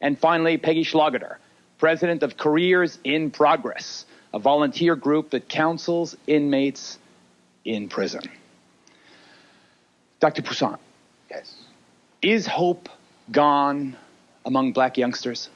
And finally, Peggy Schlageter, president of Careers in Progress, a volunteer group that counsels inmates in prison. Dr. Poussin. Yes. Is hope gone among black youngsters?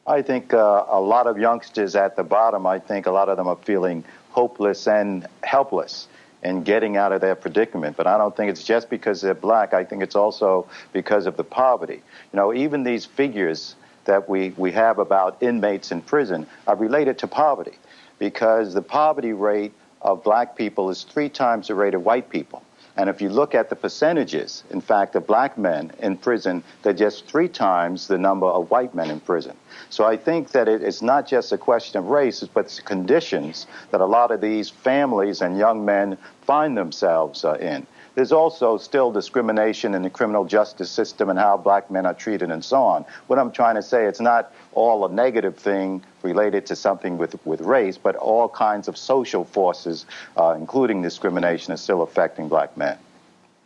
I think a lot of youngsters at the bottom, I think a lot of them are feeling hopeless and helpless in getting out of their predicament. But I don't think it's just because they're black. I think it's also because of the poverty. You know, even these figures that we have about inmates in prison are related to poverty, because the poverty rate of black people is 3 times the rate of white people. And if you look at the percentages, in fact, of black men in prison, they're just 3 times the number of white men in prison. So I think that it's not just a question of race, but it's conditions that a lot of these families and young men find themselves in. There's also still discrimination in the criminal justice system and how black men are treated and so on. What I'm trying to say, it's not all a negative thing related to something with race, but all kinds of social forces, including discrimination, is still affecting black men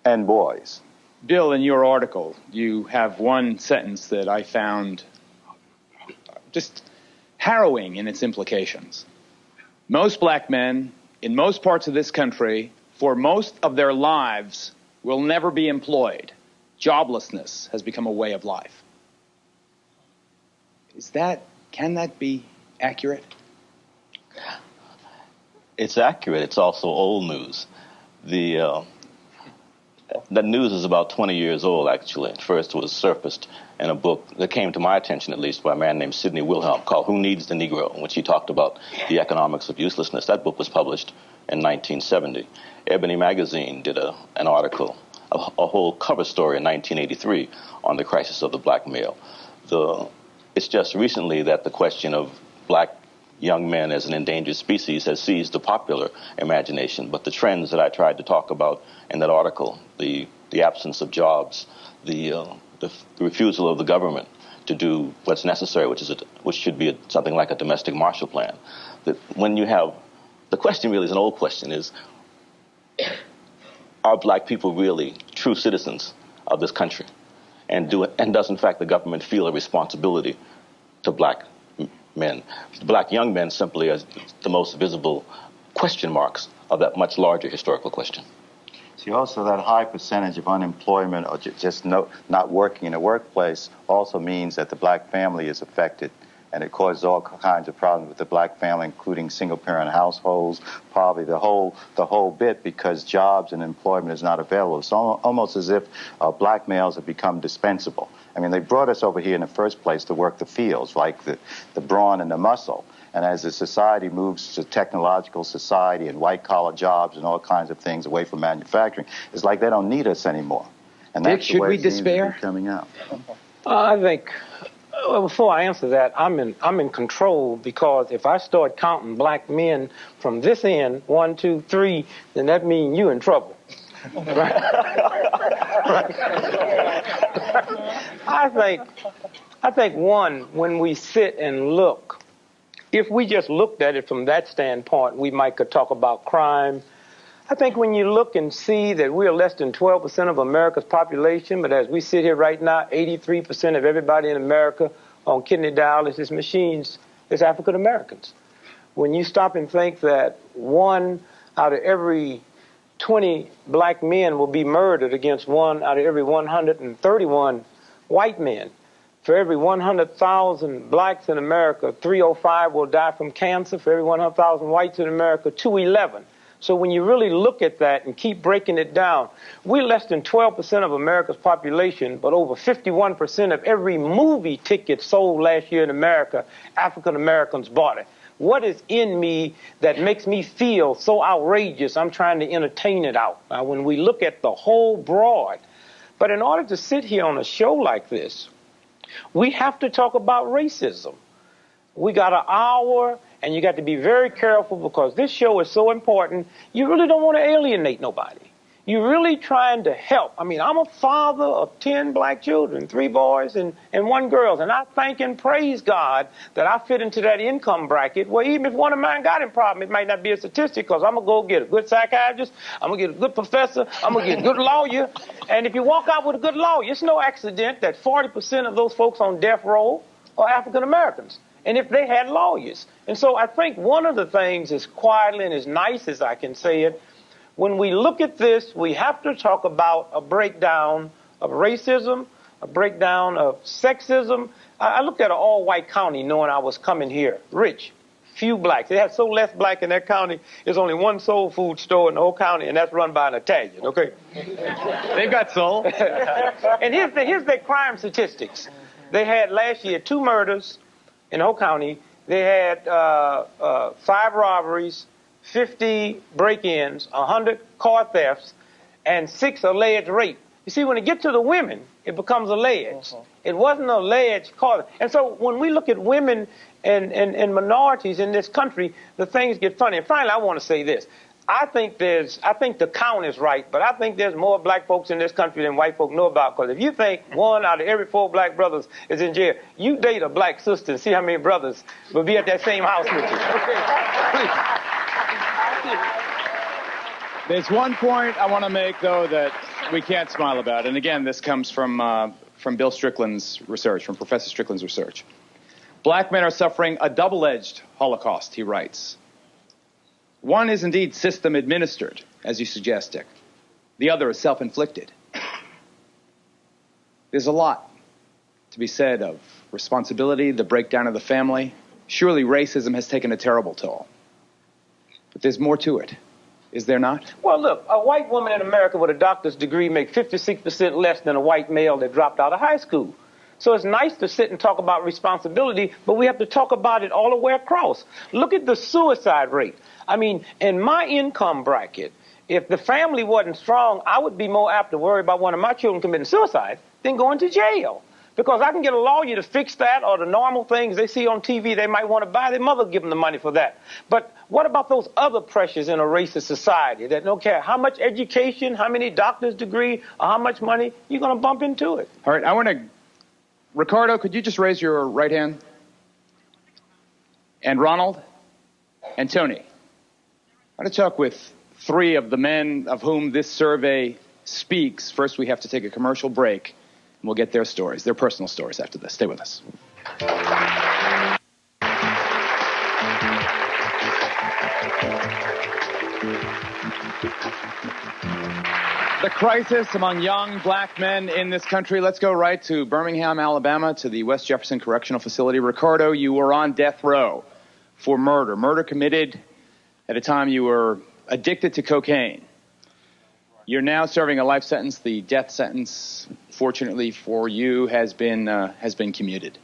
and boys. Bill, in your article, you have one sentence that I found just harrowing in its implications. Most black men in most parts of this country, for most of their lives, will never be employed. Joblessness has become a way of life. Can that be accurate? It's accurate. It's also old news. The news is about 20 years old, actually. First it was surfaced in a book that came to my attention, at least, by a man named Sidney Wilhelm called Who Needs the Negro, in which he talked about the economics of uselessness. That book was published in 1970. Ebony Magazine did an article, a whole cover story in 1983 on the crisis of the black male. It's just recently that the question of black young men as an endangered species has seized the popular imagination. But the trends that I tried to talk about in that article, the absence of jobs, the refusal of the government to do what's necessary, which should be something like a domestic Marshall Plan. That when you have, the question really is an old question, is, are black people really true citizens of this country? And does, in fact, the government feel a responsibility to black men? Black young men simply as the most visible question marks of that much larger historical question. See, also that high percentage of unemployment or just not working in the workplace also means that the black family is affected. And it causes all kinds of problems with the black family, including single-parent households, poverty, the whole bit, because jobs and employment is not available. It's almost as if black males have become dispensable. I mean, they brought us over here in the first place to work the fields, like the brawn and the muscle. And as the society moves to technological society and white-collar jobs and all kinds of things away from manufacturing, it's like they don't need us anymore. And that's Dick, should we despair? Coming out. I think. Well, before I answer that, I'm in control, because if I start counting black men from this end, 1, 2, 3, then that means you're in trouble. Right? Right. I think one, when we sit and look, if we just looked at it from that standpoint, we could talk about crime. I think when you look and see that we're less than 12% of America's population, but as we sit here right now, 83% of everybody in America on kidney dialysis machines is African Americans. When you stop and think that 1 out of every 20 black men will be murdered against 1 out of every 131 white men. For every 100,000 blacks in America, 305 will die from cancer. For every 100,000 whites in America, 211. So when you really look at that and keep breaking it down, we're less than 12% of America's population, but over 51% of every movie ticket sold last year in America, African Americans bought it. What is in me that makes me feel so outrageous? I'm trying to entertain it out. When we look at the whole broad. But in order to sit here on a show like this, we have to talk about racism. We got an hour, and you got to be very careful, because this show is so important. You really don't want to alienate nobody. you're really trying to help. I mean, I'm a father of 10 black children, 3 boys and 1 girl, and I thank and praise God that I fit into that income bracket where even if one of mine got a problem, it might not be a statistic because I'm going to go get a good psychiatrist, I'm going to get a good professor, I'm going to get a good lawyer, and if you walk out with a good lawyer, it's no accident that 40% of those folks on death row are African Americans. And if they had lawyers. And so I think one of the things, as quietly and as nice as I can say it, when we look at this, we have to talk about a breakdown of racism, a breakdown of sexism. I looked at an all-white county knowing I was coming here, rich, few blacks. They have so less black in that county, there's only 1 soul food store in the whole county, and that's run by an Italian, okay? They've got soul. And here's their crime statistics. They had last year 2 murders in the whole county. They had 5 robberies, 50 break-ins, 100 car thefts, and 6 alleged rape. You see, when it gets to the women, it becomes alleged. It wasn't alleged car. And so when we look at women and minorities in this country, the things get funny. And finally, I want to say this. I think the count is right, but I think there's more black folks in this country than white folk know about. Because if you think 1 out of every 4 black brothers is in jail, you date a black sister and see how many brothers will be at that same house with you. Okay. There's one point I want to make, though, that we can't smile about. And again, this comes from Bill Strickland's research, from Professor Strickland's research. Black men are suffering a double-edged Holocaust, he writes. One is indeed system-administered, as you suggest, Dick. The other is self-inflicted. There's a lot to be said of responsibility, the breakdown of the family. Surely racism has taken a terrible toll. But there's more to it. Is there not? Well, look, a white woman in America with a doctor's degree makes 56% less than a white male that dropped out of high school. So it's nice to sit and talk about responsibility, but we have to talk about it all the way across. Look at the suicide rate. I mean, in my income bracket, if the family wasn't strong, I would be more apt to worry about one of my children committing suicide than going to jail. Because I can get a lawyer to fix that, or the normal things they see on TV they might want to buy. Their mother give them the money for that. But what about those other pressures in a racist society that don't care how much education, how many doctor's degree, or how much money, you're going to bump into it? All right, I want to... Ricardo, could you just raise your right hand? And Ronald? And Tony? I want to talk with 3 of the men of whom this survey speaks. First, we have to take a commercial break. We'll get their stories, their personal stories after this. Stay with us. The crisis among young black men in this country. Let's go right to Birmingham, Alabama, to the West Jefferson Correctional Facility. Ricardo, you were on death row for murder. Murder committed at a time you were addicted to cocaine. You're now serving a life sentence. The death sentence, fortunately for you, has been commuted.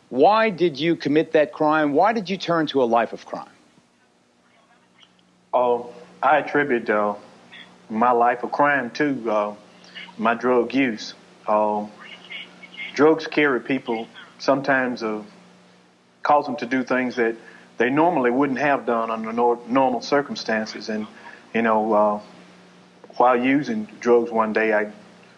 Why did you commit that crime? Why did you turn to a life of crime? I attribute my life of crime to my drug use. Drugs carry people, sometimes cause them to do things that they normally wouldn't have done under normal circumstances. And, while using drugs one day, I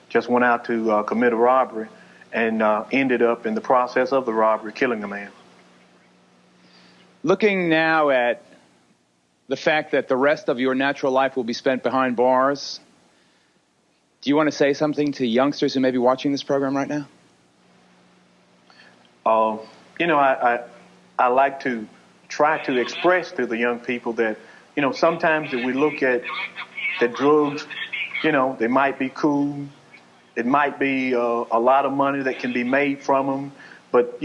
just went out to commit a robbery and ended up in the process of the robbery killing a man. Looking now at the fact that the rest of your natural life will be spent behind bars, do you want to say something to youngsters who may be watching this program right now? I like to try to express to the young people that, sometimes if we look at the drugs, they might be cool. It might be a lot of money that can be made from them. But,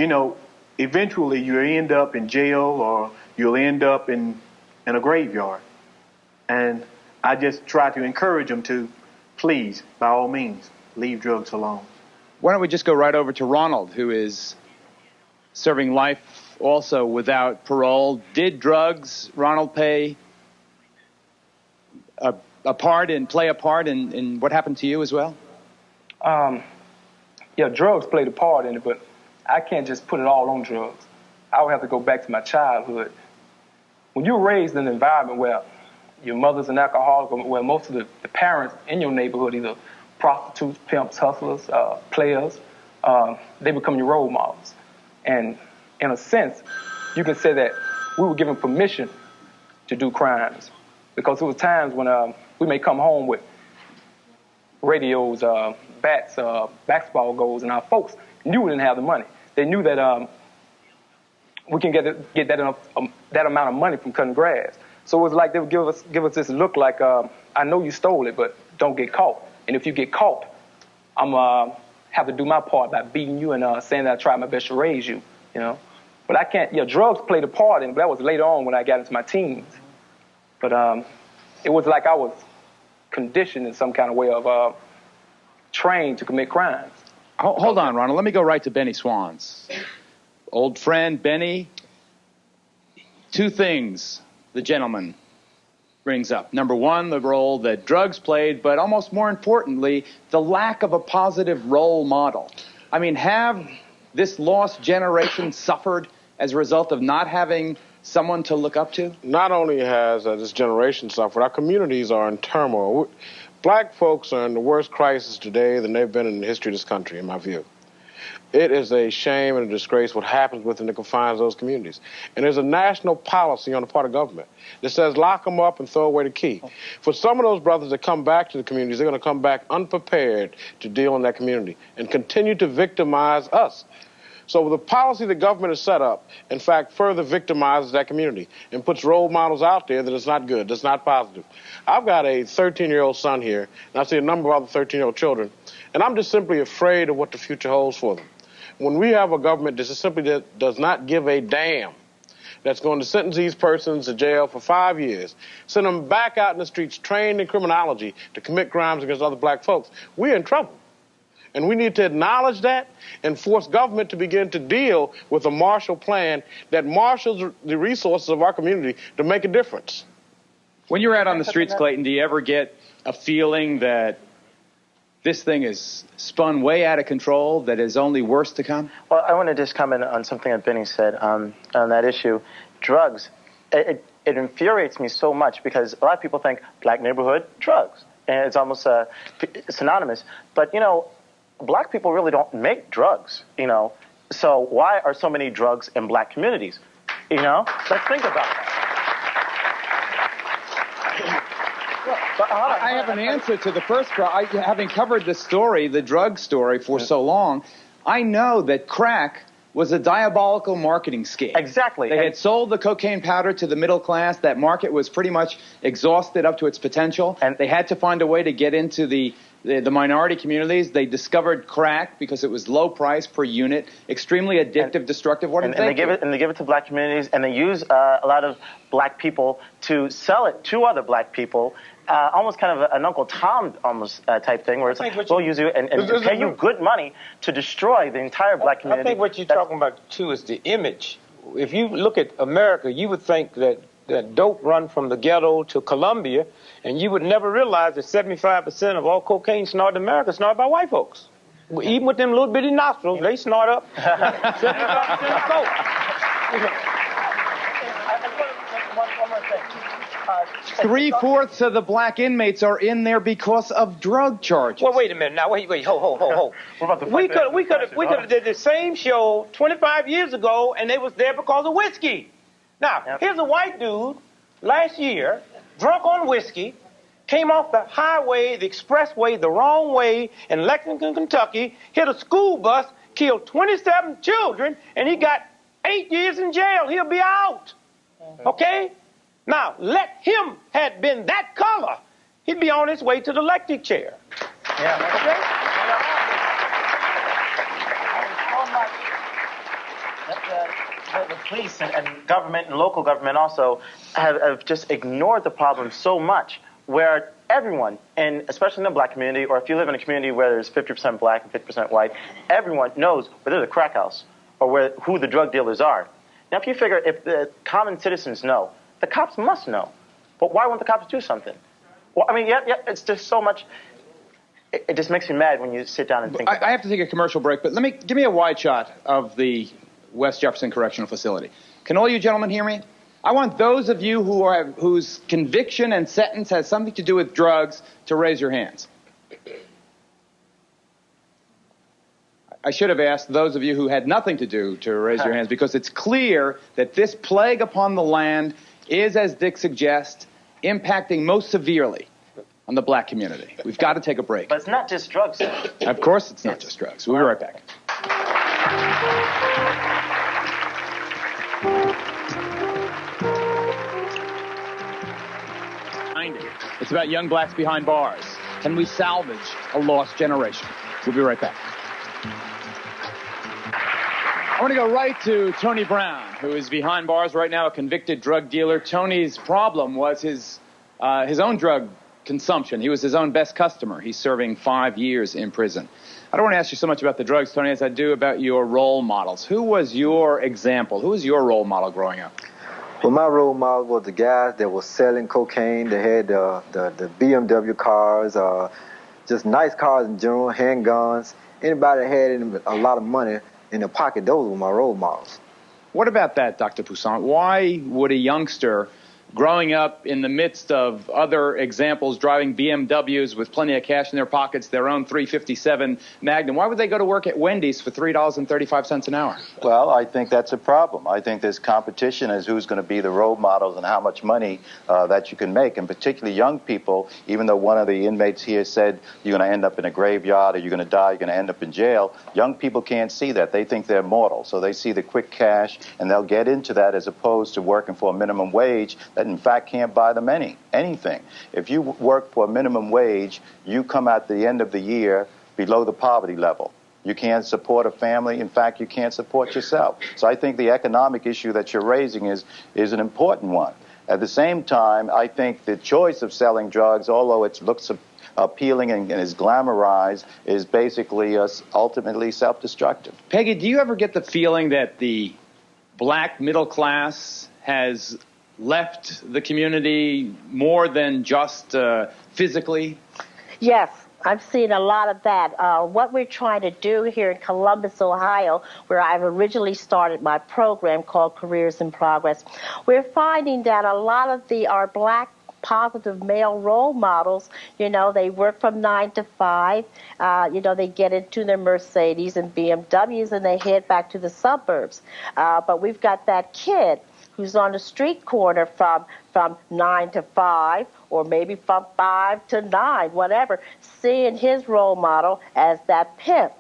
eventually you end up in jail or you'll end up in a graveyard. And I just try to encourage them to, please, by all means, leave drugs alone. Why don't we just go right over to Ronald, who is serving life also without parole. Did drugs, Ronald, play a part in what happened to you as well? Yeah, drugs played a part in it, but I can't just put it all on drugs. I would have to go back to my childhood. When you're raised in an environment where your mother's an alcoholic, well, most of the parents in your neighborhood, either prostitutes, pimps, hustlers, players, they become your role models. And in a sense, you can say that we were given permission to do crimes, because there was times when we may come home with radios, bats, basketball goals, and our folks knew we didn't have the money. They knew that we can get that amount of money from cutting grass. So it was like they would give us this look like, I know you stole it, but don't get caught. And if you get caught, I'm have to do my part by beating you and saying that I tried my best to raise you, you know. But I can't. Drugs played a part, and that was later on when I got into my teens. But it was like I was conditioned in some kind of way of trained to commit crimes. Hold on, Ronald. Let me go right to Benny Swans. Old friend, Benny. Two things the gentleman brings up. Number one, the role that drugs played, but almost more importantly, the lack of a positive role model. I mean, have this lost generation suffered as a result of not having someone to look up to? Not only has this generation suffered, our communities are in turmoil. Black folks are in the worst crisis today than they've been in the history of this country, in my view. It is a shame and a disgrace what happens within the confines of those communities. And there's a national policy on the part of government that says lock them up and throw away the key. For some of those brothers that come back to the communities, they're going to come back unprepared to deal in that community and continue to victimize us. So the policy the government has set up, in fact, further victimizes that community and puts role models out there that is not good, that's not positive. I've got a 13-year-old son here, and I see a number of other 13-year-old children, and I'm just simply afraid of what the future holds for them. When we have a government that just simply does not give a damn, that's going to sentence these persons to jail for 5 years, send them back out in the streets trained in criminology to commit crimes against other black folks, we're in trouble. And we need to acknowledge that and force government to begin to deal with a Marshall Plan that marshals the resources of our community to make a difference. When you're out on the streets, Clayton, do you ever get a feeling that this thing is spun way out of control, that is only worse to come? Well, I want to just comment on something that Benny said on that issue. Drugs, it infuriates me so much because a lot of people think black neighborhood, drugs. And it's almost synonymous. But, black people really don't make drugs, So why are so many drugs in black communities? Let's think about that. I have an answer to the first part. Having covered the story, the drug story, for so long, I know that crack was a diabolical marketing scheme. Exactly. They had sold the cocaine powder to the middle class. That market was pretty much exhausted up to its potential. And they had to find a way to get into the minority communities. They discovered crack because it was low price per unit, extremely addictive, destructive. What did they do? And they give it to black communities, and they use a lot of black people to sell it to other black people. Almost kind of an Uncle Tom almost type thing, where it's like, we'll use you and pay you good money to destroy the entire black community. I think what you're talking about, too, is the image. If you look at America, you would think that dope run from the ghetto to Colombia, and you would never realize that 75% of all cocaine snorted in America is snorted by white folks. Even with them little bitty nostrils, they snort up 75% of coke. One more thing. 3/4 of the black inmates are in there because of drug charges. Well, wait a minute. Now, wait, ho. We could have did the same show 25 years ago, and they was there because of whiskey. Now, here's a white dude last year, drunk on whiskey, came off the highway, the expressway, the wrong way in Lexington, Kentucky, hit a school bus, killed 27 children, and he got 8 years in jail. He'll be out. Okay? Now, let him had been that color, he'd be on his way to the electric chair. Yeah. Okay? The police and government and local government also have just ignored the problem so much, where everyone, and especially in the black community, or if you live in a community where there's 50% black and 50% white, everyone knows where there's a crack house or who the drug dealers are. Now, if you figure if the common citizens know, the cops must know. But why won't the cops do something? Well, I mean, it's just so much. It just makes me mad when you sit down and think about it. I have to take a commercial break, but give me a wide shot of the West Jefferson Correctional Facility. Can all you gentlemen hear me? I want those of you whose conviction and sentence has something to do with drugs to raise your hands. I should have asked those of you who had nothing to do to raise your hands, because it's clear that this plague upon the land is, as Dick suggests, impacting most severely on the black community. We've got to take a break. But it's not just drugs. Of course it's not just drugs. We'll be right back. It's about young blacks behind bars. Can we salvage a lost generation? We'll be right back. I want to go right to Tony Brown, who is behind bars right now, a convicted drug dealer. Tony's problem was his own drug consumption. He was his own best customer. He's serving 5 years in prison. I don't want to ask you so much about the drugs, Tony, as I do about your role models. Who was your example? Who was your role model growing up? Well, my role model was the guys that were selling cocaine. They had the BMW cars, just nice cars in general, handguns. Anybody that had a lot of money in their pocket, those were my role models. What about that, Dr. Poussin? Why would a youngster growing up in the midst of other examples, driving BMWs with plenty of cash in their pockets, their own .357 Magnum, why would they go to work at Wendy's for $3.35 an hour? Well, I think that's a problem. I think there's competition as who's going to be the role models and how much money that you can make. And particularly young people, even though one of the inmates here said you're going to end up in a graveyard or you're going to die, you're going to end up in jail, young people can't see that. They think they're mortal. So they see the quick cash and they'll get into that as opposed to working for a minimum wage that in fact can't buy them anything. If you work for a minimum wage, you come at the end of the year below the poverty level. You can't support a family. In fact, you can't support yourself. So I think the economic issue that you're raising is an important one. At the same time, I think the choice of selling drugs, although it looks appealing and is glamorized, is basically ultimately self-destructive. Peggy, do you ever get the feeling that the black middle class has left the community more than just physically? Yes, I've seen a lot of that. What we're trying to do here in Columbus, Ohio, where I've originally started my program called Careers in Progress, we're finding that a lot of our black positive male role models, they work from 9 to 5, they get into their Mercedes and BMWs and they head back to the suburbs. But we've got that kid who's on the street corner from 9 to 5, or maybe from 5 to 9, whatever, seeing his role model as that pimp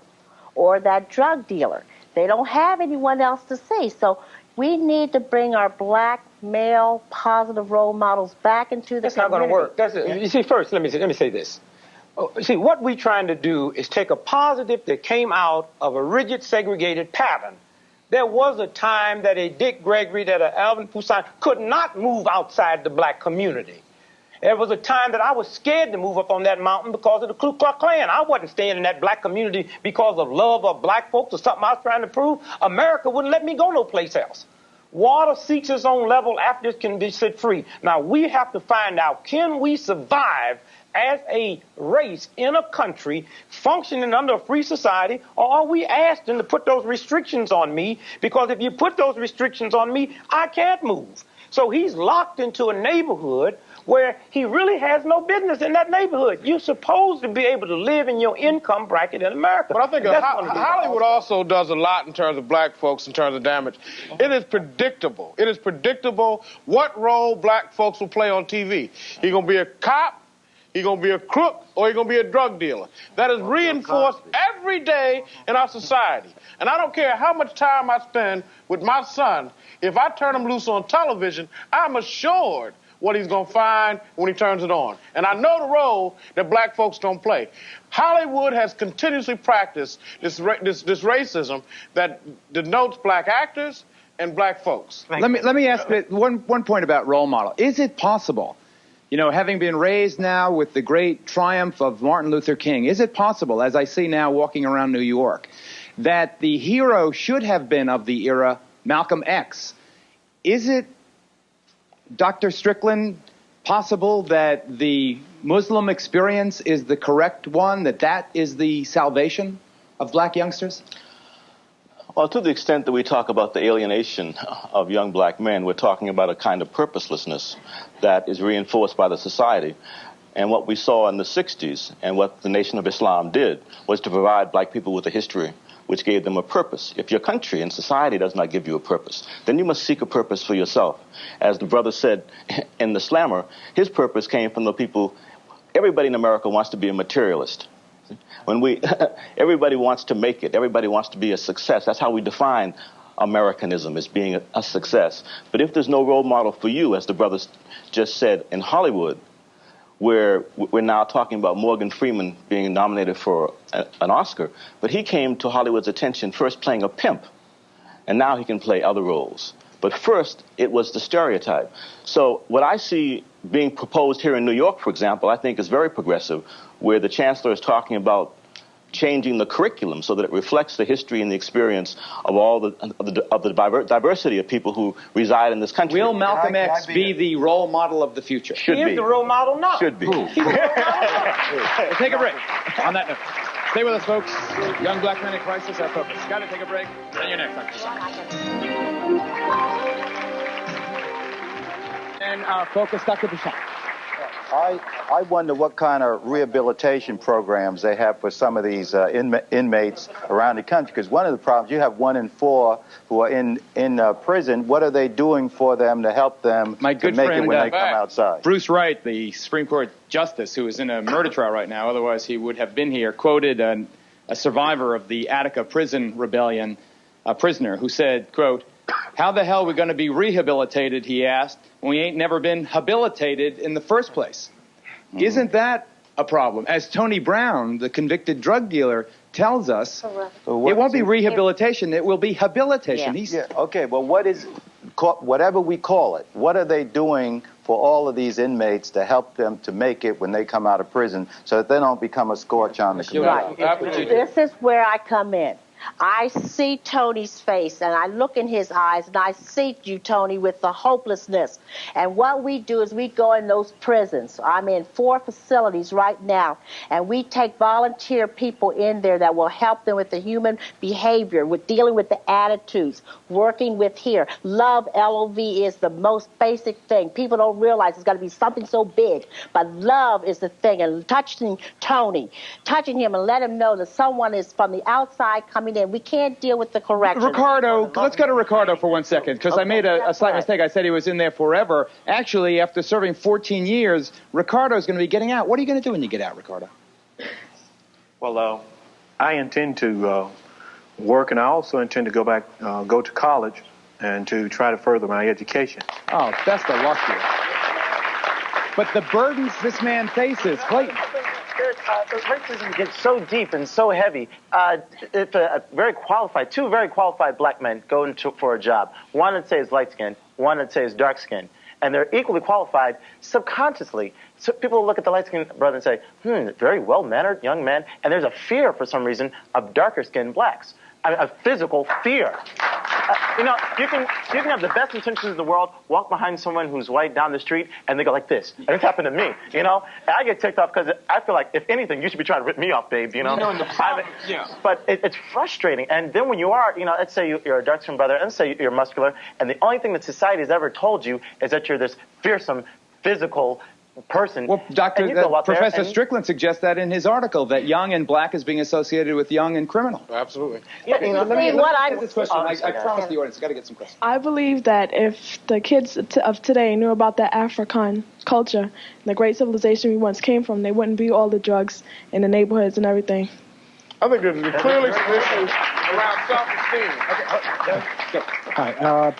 or that drug dealer. They don't have anyone else to see. So we need to bring our black male positive role models back into the community. That's not going to work. You see, first, let me say this. See, what we're trying to do is take a positive that came out of a rigid, segregated pattern. There was a time that a Dick Gregory, that a Alvin Poussin could not move outside the black community. There was a time that I was scared to move up on that mountain because of the Ku Klux Klan. I wasn't staying in that black community because of love of black folks or something I was trying to prove. America wouldn't let me go no place else. Water seeks its own level after it can be set free. Now, we have to find out, can we survive as a race in a country functioning under a free society, or are we asking to put those restrictions on me? Because if you put those restrictions on me, I can't move. So he's locked into a neighborhood where he really has no business in that neighborhood. You're supposed to be able to live in your income bracket in America. But I think Hollywood also does a lot in terms of black folks, in terms of damage. It is predictable. It is predictable what role black folks will play on TV. He's going to be a cop, he's going to be a crook, or he's going to be a drug dealer. That is reinforced every day in our society. And I don't care how much time I spend with my son, if I turn him loose on television, I'm assured what he's going to find when he turns it on. And I know the role that black folks don't play. Hollywood has continuously practiced this racism that denotes black actors and black folks. Let me ask one point about role model. Is it possible, having been raised now with the great triumph of Martin Luther King, is it possible, as I see now walking around New York, that the hero should have been of the era Malcolm X? Is it, Dr. Strickland, possible that the Muslim experience is the correct one, that is the salvation of black youngsters? Well, to the extent that we talk about the alienation of young black men, we're talking about a kind of purposelessness that is reinforced by the society. And what we saw in the 60s and what the Nation of Islam did was to provide black people with a history which gave them a purpose. If your country and society does not give you a purpose, then you must seek a purpose for yourself. As the brother said in The Slammer, his purpose came from the people. Everybody in America wants to be a materialist. Everybody wants to make it. Everybody wants to be a success. That's how we define Americanism, as being a success. But if there's no role model for you, as the brother just said, in Hollywood, where we're now talking about Morgan Freeman being nominated for an Oscar, but he came to Hollywood's attention first playing a pimp, and now he can play other roles. But first, it was the stereotype. So what I see being proposed here in New York, for example, I think is very progressive, where the chancellor is talking about changing the curriculum so that it reflects the history and the experience of all the diversity of people who reside in this country. Will Malcolm X be the role model of the future? Should be. He is the role model now. Should be. We'll take a break. On that note, stay with us, folks. Young black men in crisis, our focus. Got to take a break. Then you're next, Dr. Prashant. And our focus, Dr. Prashant. I wonder what kind of rehabilitation programs they have for some of these inmates around the country. Because one of the problems, you have 1 in 4 who are in prison. What are they doing for them to help them My good to make friend, it when they come outside? Bruce Wright, the Supreme Court Justice, who is in a murder trial right now, otherwise he would have been here, quoted a survivor of the Attica prison rebellion, a prisoner, who said, quote, "How the hell are we going to be rehabilitated," he asked, "when we ain't never been habilitated in the first place?" Mm-hmm. Isn't that a problem? As Tony Brown, the convicted drug dealer, tells us, it won't be rehabilitation, it will be habilitation. Yeah. Okay, well, whatever we call it, what are they doing for all of these inmates to help them to make it when they come out of prison so that they don't become a scorch on the community? Right. This is where I come in. I see Tony's face, and I look in his eyes, and I see you, Tony, with the hopelessness. And what we do is we go in those prisons. I'm in 4 facilities right now, and we take volunteer people in there that will help them with the human behavior, with dealing with the attitudes, working with here. Love, L-O-V, is the most basic thing. People don't realize it's got to be something so big, but love is the thing. And touching Tony, touching him and let him know that someone is from the outside coming in. We can't deal with the correction. Ricardo, let's go to Ricardo for 1 second, because I made a slight mistake. I said he was in there forever. Actually, after serving 14 years, Ricardo's going to be getting out. What are you going to do when you get out, Ricardo? Well, I intend to work, and I also intend to go to college and to try to further my education. Oh, best of luck to you. But the burdens this man faces, Clayton. Racism gets so deep and so heavy. If two very qualified black men go into for a job, one that says light skin, one that says dark skin, and they're equally qualified subconsciously. So people look at the light-skinned brother and say, very well-mannered young man, and there's a fear for some reason of darker-skinned blacks. A physical fear. You can have the best intentions in the world, walk behind someone who's white down the street, and they go like this. And it's happened to me, And I get ticked off because I feel like, if anything, you should be trying to rip me off, babe, But it's frustrating. And then when you are, let's say you're a dark-skinned brother, and let's say you're muscular, and the only thing that society has ever told you is that you're this fearsome, physical person. Well, Professor Strickland suggests that in his article, that young and black is being associated with young and criminal. Absolutely. Let me get this question. I promised the audience, I've got to get some questions. I believe that if the kids of today knew about the African culture and the great civilization we once came from, they wouldn't be all the drugs in the neighborhoods and everything. I think there's clearly some issues around self-esteem. Hi.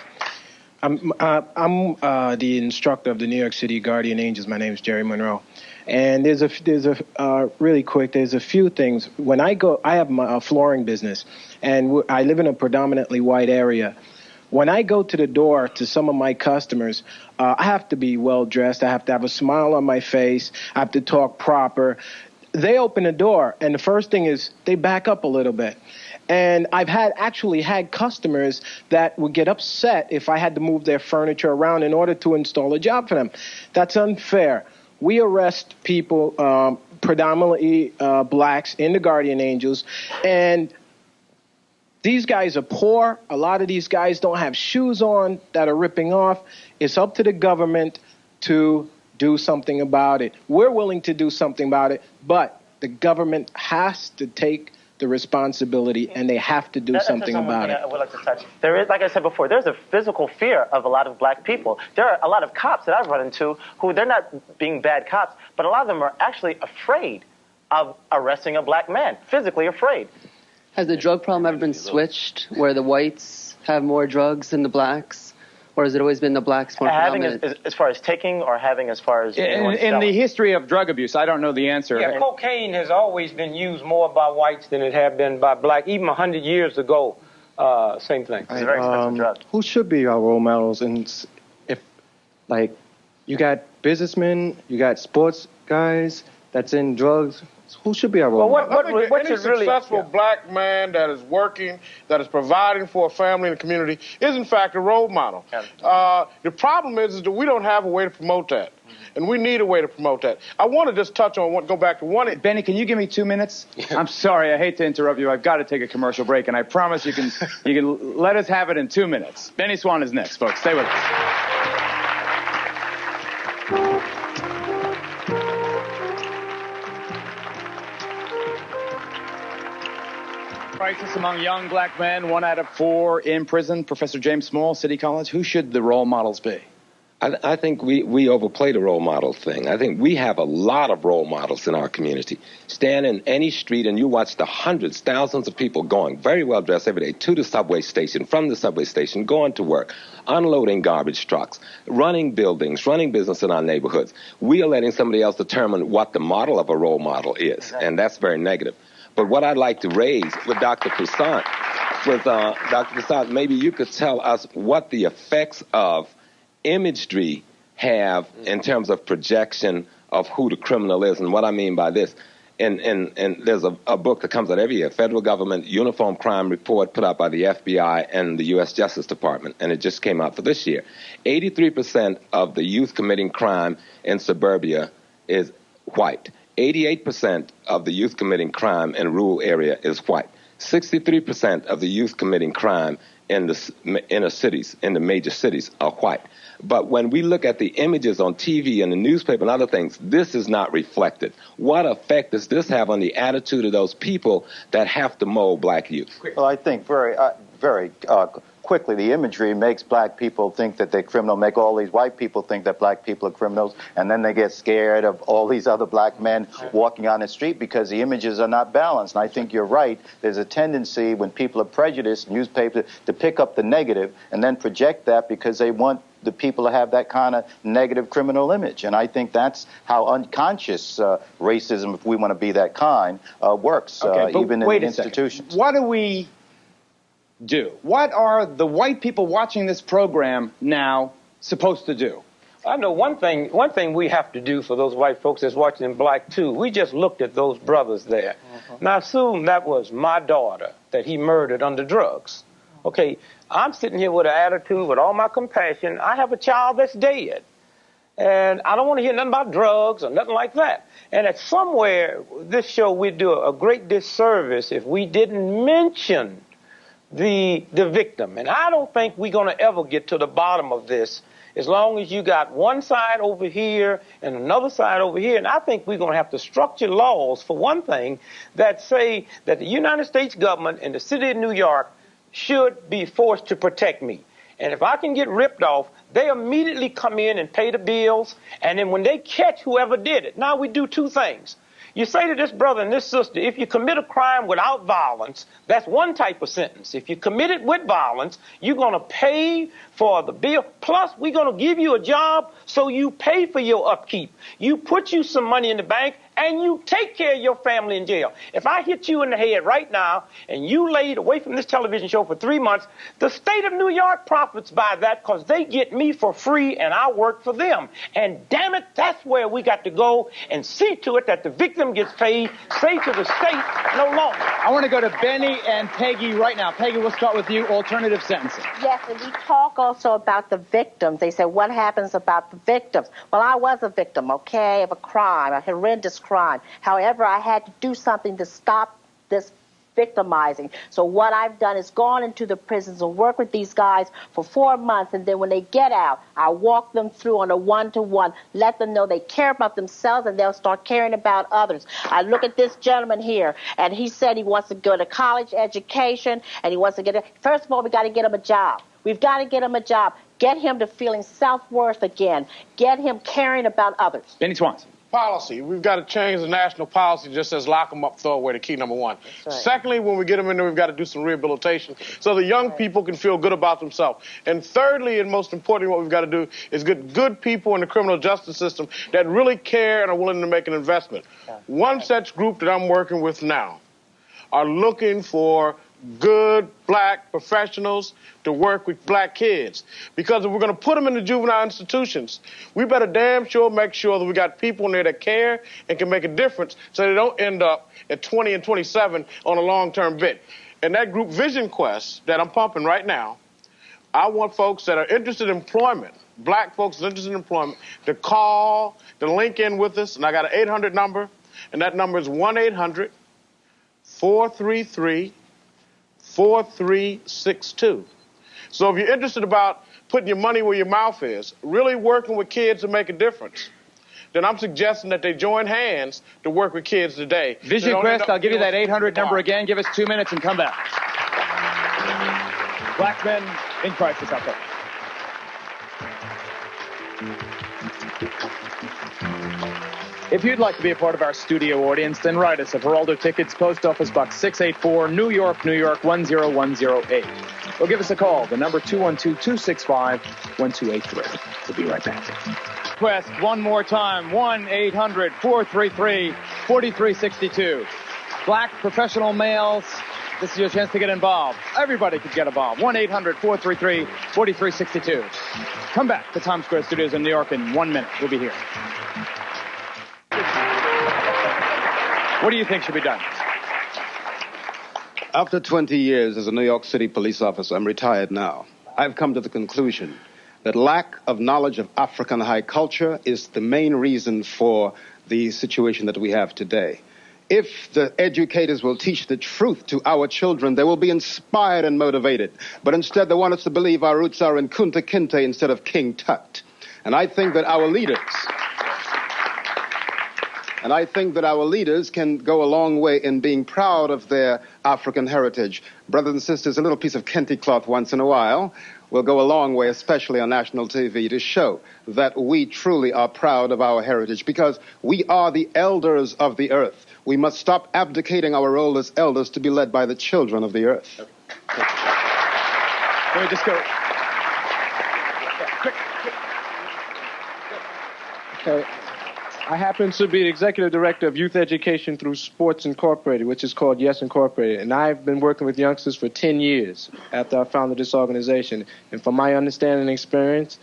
I'm the instructor of the New York City Guardian Angels. My name is Jerry Monroe. And there's a few things. When I have my flooring business, and I live in a predominantly white area. When I go to the door to some of my customers, I have to be well dressed. I have to have a smile on my face. I have to talk proper. They open the door, and the first thing is they back up a little bit. And I've actually had customers that would get upset if I had to move their furniture around in order to install a job for them. That's unfair. We arrest people, predominantly blacks, in the Guardian Angels, and These guys are poor. A lot of these guys don't have shoes on that are ripping off. It's up to the government to do something about it. We're willing to do something about it, but the government has to take the responsibility, and they have to do something about it. I would like to touch. There is, like I said before, there's a physical fear of a lot of black people. There are a lot of cops that I've run into who they're not being bad cops, but a lot of them are actually afraid of arresting a black man, physically afraid. Has the drug problem ever been switched, where the whites have more drugs than the blacks? Or has it always been the blacks more predominant? As far as taking, or having as far as in the history of drug abuse, I don't know the answer. Yeah, cocaine has always been used more by whites than it had been by black. Even 100 years ago, same thing. It's a very expensive drug. Who should be our role models? And if, like, you got businessmen, you got sports guys that's in drugs, who should be our role model? Any successful black man that is working, that is providing for a family and a community, is in fact a role model. The problem is that we don't have a way to promote that, and we need a way to promote that. I want to just touch on go back to one. Benny, can you give me 2 minutes? I'm sorry, I hate to interrupt you. I've got to take a commercial break, and I promise you can let us have it in 2 minutes. Benny Swan is next, folks. Stay with us. Crisis among young black men, 1 out of 4 in prison. Professor James Small, City College. Who should the role models be? I think we overplay the role model thing. I think we have a lot of role models in our community. Stand in any street and you watch the hundreds, thousands of people going very well dressed every day to the subway station, from the subway station, going to work, unloading garbage trucks, running buildings, running business in our neighborhoods. We are letting somebody else determine what the model of a role model is, and that's very negative. But what I'd like to raise with Dr. Poussaint was, Dr. Poussaint, maybe you could tell us what the effects of imagery have in terms of projection of who the criminal is. And what I mean by this, and there's a book that comes out every year, Federal Government Uniform Crime Report, put out by the FBI and the U.S. Justice Department, and it just came out for this year. 83% of the youth committing crime in suburbia is white. 88% of the youth committing crime in rural area is white. 63% of the youth committing crime in the inner cities, in the major cities, are white. But when we look at the images on TV and the newspaper and other things, this is not reflected. What effect does this have on the attitude of those people that have to mold black youth? Well, I think very quickly, the imagery makes black people think that they're criminal, make all these white people think that black people are criminals, and then they get scared of all these other black men walking on the street because the images are not balanced. And I think you're right. There's a tendency when people are prejudiced, newspapers, to pick up the negative and then project that because they want the people to have that kind of negative criminal image. And I think that's how unconscious racism, if we want to be that kind, works, even in the institutions. What do we do? What are the white people watching this program now supposed to do? I know one thing we have to do for those white folks that's watching in black too. We just looked at those brothers there. Now assume that was my daughter that he murdered under drugs. Okay, I'm sitting here with an attitude, with all my compassion. I have a child that's dead. And I don't want to hear nothing about drugs or nothing like that. And at somewhere, this show, we'd do a great disservice if we didn't mention the victim. And I don't think we're going to ever get to the bottom of this as long as you got one side over here and another side over here. And I think we're going to have to structure laws, for one thing, that say that the United States government and the city of New York should be forced to protect me. And if I can get ripped off, they immediately come in and pay the bills. And then when they catch whoever did it, now we do 2 things. You say to this brother and this sister, if you commit a crime without violence, that's one type of sentence. If you commit it with violence, you're going to pay for the bill. Plus, we're going to give you a job so you pay for your upkeep. You put you some money in the bank and you take care of your family in jail. If I hit you in the head right now and you laid away from this television show for 3 months, the state of New York profits by that because they get me for free and I work for them. And damn it, that's where we got to go and see to it that the victim gets paid, say to the state, no longer. I want to go to Benny and Peggy right now. Peggy, we'll start with you. Alternative sentencing. Yes, and we talk also about the victims. They say, what happens about the victims? Well, I was a victim, okay, of a crime, a horrendous crime. However, I had to do something to stop this victimizing. So what I've done is gone into the prisons and work with these guys for 4 months, and then when they get out, I walk them through on a one-to-one, let them know they care about themselves and they'll start caring about others. I look at this gentleman here, and he said he wants to go to college education, and he wants to first of all, we got to get him a job. We've got to get him a job. Get him to feeling self-worth again. Get him caring about others. Benny Swanson. Policy. We've got to change the national policy just says lock them up, throw away the key, number one. Right. Secondly, when we get them in there, we've got to do some rehabilitation so the young people can feel good about themselves. And thirdly, and most importantly, what we've got to do is get good people in the criminal justice system that really care and are willing to make an investment. One such group that I'm working with now are looking for good black professionals to work with black kids. Because if we're going to put them in the juvenile institutions, we better damn sure make sure that we got people in there that care and can make a difference so they don't end up at 20 and 27 on a long-term bit. And that group Vision Quest that I'm pumping right now, I want folks that are interested in employment, black folks that are interested in employment, to call, to link in with us. And I got an 800 number, and that number is 1-800-433-4362. So if you're interested about putting your money where your mouth is, really working with kids to make a difference, then I'm suggesting that they join hands to work with kids today. Vision Quest, I'll give you that 800 number again. Give us 2 minutes and come back. Black men in crisis out there. If you'd like to be a part of our studio audience, then write us at Geraldo Tickets, Post Office Box 684, New York, New York 10108. Or give us a call, the number 212-265-1283. We'll be right back. Quest, one more time, 1-800-433-4362. Black professional males, this is your chance to get involved. Everybody could get involved. 1-800-433-4362. Come back to Times Square Studios in New York in 1 minute. We'll be here. What do you think should be done? After 20 years as a New York City police officer, I'm retired now. I've come to the conclusion that lack of knowledge of African high culture is the main reason for the situation that we have today. If the educators will teach the truth to our children, they will be inspired and motivated. But instead, they want us to believe our roots are in Kunta Kinte instead of King Tut. And I think that our leaders can go a long way in being proud of their African heritage. Brothers and sisters, a little piece of kente cloth once in a while will go a long way, especially on national TV, to show that we truly are proud of our heritage, because we are the elders of the earth. We must stop abdicating our role as elders to be led by the children of the earth. Let me just go. Okay. I happen to be the executive director of youth education through Sports Incorporated, which is called Yes Incorporated. And I've been working with youngsters for 10 years after I founded this organization. And from my understanding and experience,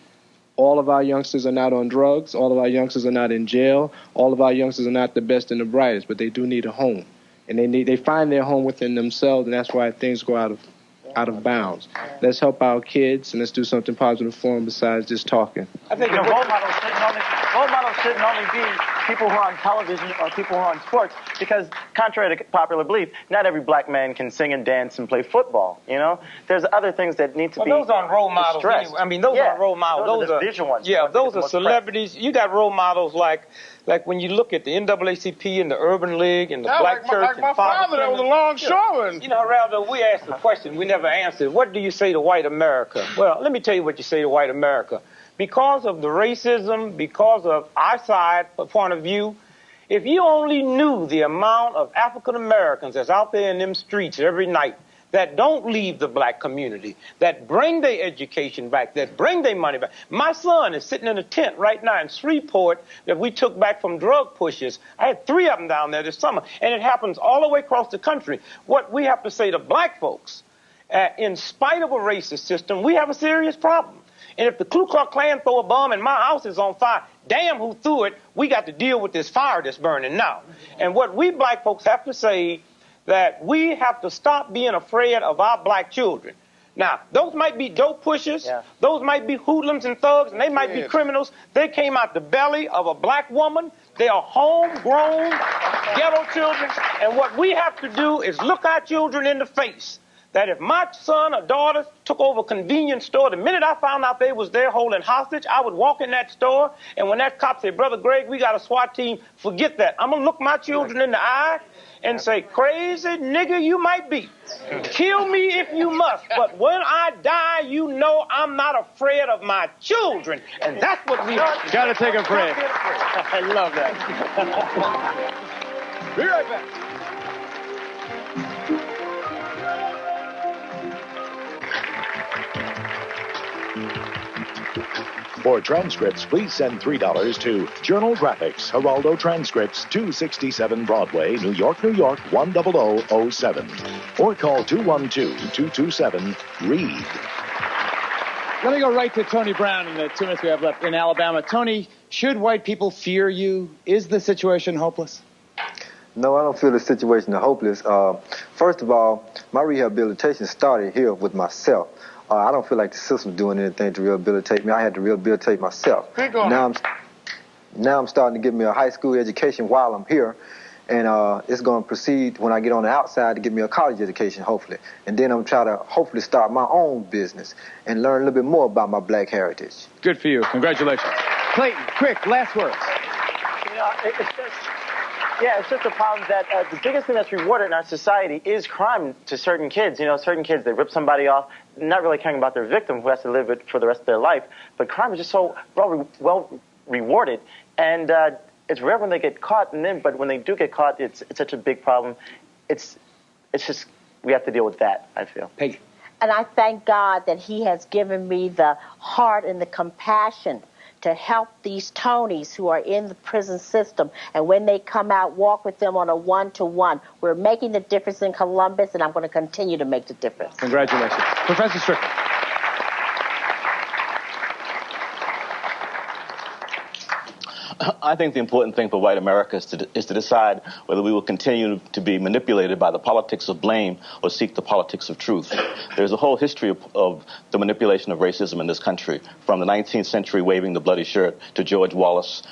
all of our youngsters are not on drugs. All of our youngsters are not in jail. All of our youngsters are not the best and the brightest, but they do need a home. And they find their home within themselves, and that's why things go out of bounds. Let's help our kids, and let's do something positive for them besides just talking. I think role models shouldn't only be people who are on television or people who are on sports, because contrary to popular belief, not every black man can sing and dance and play football. You know, there's other things that need to be. Those aren't role models. Anyway. I mean, those aren't role models. Those are the vision ones. Yeah, those are celebrities. You got role models like when you look at the NAACP and the Urban League and the Black Church. Like my father, that was a longshoreman. You know, Geraldo, we asked the question we never answered. What do you say to white America? Well, let me tell you what you say to white America. Because of the racism, because of our side point of view, if you only knew the amount of African Americans that's out there in them streets every night that don't leave the black community, that bring their education back, that bring their money back. My son is sitting in a tent right now in Shreveport that we took back from drug pushers. I had 3 of them down there this summer, and it happens all the way across the country. What we have to say to black folks, in spite of a racist system, we have a serious problem. And if the Ku Klux Klan throw a bomb and my house is on fire, damn who threw it, we got to deal with this fire that's burning now. And what we black folks have to say, that we have to stop being afraid of our black children. Now, those might be dope pushers, those might be hoodlums and thugs, and they might be criminals. They came out the belly of a black woman. They are homegrown ghetto children. And what we have to do is look our children in the face. That if my son or daughter took over a convenience store, the minute I found out they was there holding hostage, I would walk in that store, and when that cop said, Brother Greg, we got a SWAT team, forget that. I'm going to look my children in the eye and say, crazy nigga you might be. Kill me if you must, but when I die, you know I'm not afraid of my children. And that's what we have to do. Got to take a break. I love that. Be right back. For transcripts, please send $3 to Journal Graphics, Geraldo Transcripts, 267 Broadway, New York, 10007. Or call 212-227-READ. Let me go right to Tony Brown in the 2 minutes we have left in Alabama. Tony, should white people fear you? Is the situation hopeless? No, I don't feel the situation is hopeless. First of all, my rehabilitation started here with myself. I don't feel like the system's doing anything to rehabilitate me. I had to rehabilitate myself. Now I'm starting to get me a high school education while I'm here, and it's going to proceed when I get on the outside to get me a college education, hopefully. And then I'm trying to hopefully start my own business and learn a little bit more about my black heritage. Good for you. Congratulations. Clayton, quick, last words. You know, it's just a problem that the biggest thing that's rewarded in our society is crime to certain kids. You know, certain kids, they rip somebody off, not really caring about their victim who has to live it for the rest of their life. But crime is just so well rewarded. And it's rare when they get caught. But when they do get caught, it's such a big problem. It's just, we have to deal with that, I feel. Peggy. And I thank God that he has given me the heart and the compassion to help these Tonys who are in the prison system. And when they come out, walk with them on a one-to-one. We're making the difference in Columbus, and I'm going to continue to make the difference. Congratulations. Professor Strickland. I think the important thing for white America is to decide whether we will continue to be manipulated by the politics of blame or seek the politics of truth. There's a whole history of the manipulation of racism in this country, from the 19th century waving the bloody shirt to George Wallace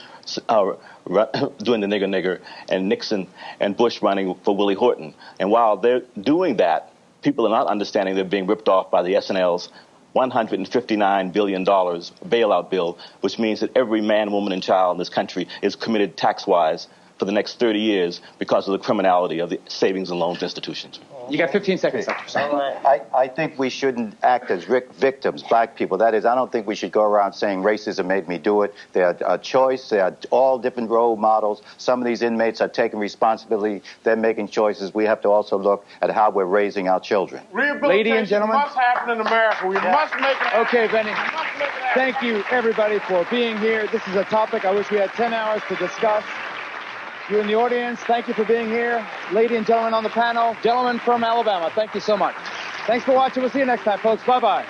doing the nigger nigger, and Nixon and Bush running for Willie Horton. And while they're doing that, people are not understanding they're being ripped off by the SNL's $159 billion bailout bill, which means that every man, woman, and child in this country is committed tax-wise for the next 30 years because of the criminality of the savings and loans institutions. You got 15 seconds, Dr. I think we shouldn't act as victims, black people. That is, I don't think we should go around saying racism made me do it. They're a choice. They're all different role models. Some of these inmates are taking responsibility. They're making choices. We have to also look at how we're raising our children. Ladies and gentlemen, must happen in America. We must make it happen. Okay, Benny. Thank you, everybody, for being here. This is a topic I wish we had 10 hours to discuss. You in the audience, thank you for being here. Ladies and gentlemen on the panel, gentlemen from Alabama, thank you so much. Thanks for watching. We'll see you next time, folks. Bye-bye.